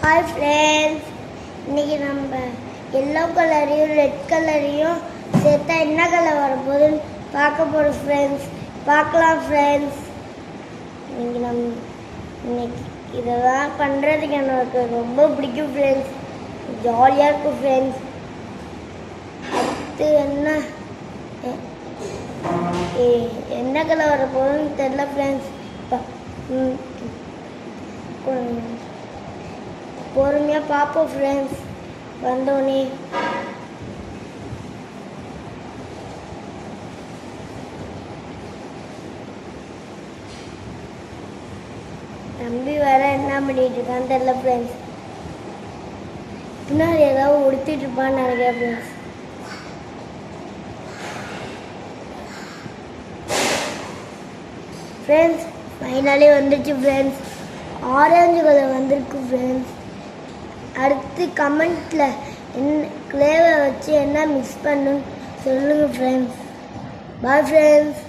Hi friends, இன்றைக்கி நம்ம yellow கலரையும் red கலரையும் சேர்த்தா என்ன கலர் வரப்போகுதுன்னு பார்க்க போகிறோம் ஃப்ரெண்ட்ஸ். பார்க்கலாம் ஃப்ரெண்ட்ஸ். இன்னைக்கு இதெல்லாம் பண்ணுறதுக்கு எனக்கு ரொம்ப பிடிக்கும் ஃப்ரெண்ட்ஸ். ஜாலியாக இருக்கும் ஃப்ரெண்ட்ஸ். அடுத்து என்ன கலர் வரப்போகுதுன்னு தெரில ஃப்ரெண்ட்ஸ். பொறுமையாக பார்ப்போம் ஃப்ரெண்ட்ஸ். வந்தோடனே தம்பி வேற என்ன பண்ணிட்டு இருக்கான்னு தெரியல ஃப்ரெண்ட்ஸ். பின்னாடி ஏதாவது உடுத்திட்டு இருப்பான்னு நினைக்கிறேன் ஃப்ரெண்ட்ஸ். ஃப்ரெண்ட்ஸ், ஃபைனலி வந்துடுச்சு ஃப்ரெண்ட்ஸ். ஆரஞ்சு கலர் வந்திருக்கு ஃப்ரெண்ட்ஸ். அடுத்து கமெண்ட்டில் என்ன கிளேவை வச்சு என்ன மிக்ஸ் பண்ணுன்னு சொல்லுங்கள் ஃப்ரெண்ட்ஸ். Bye friends.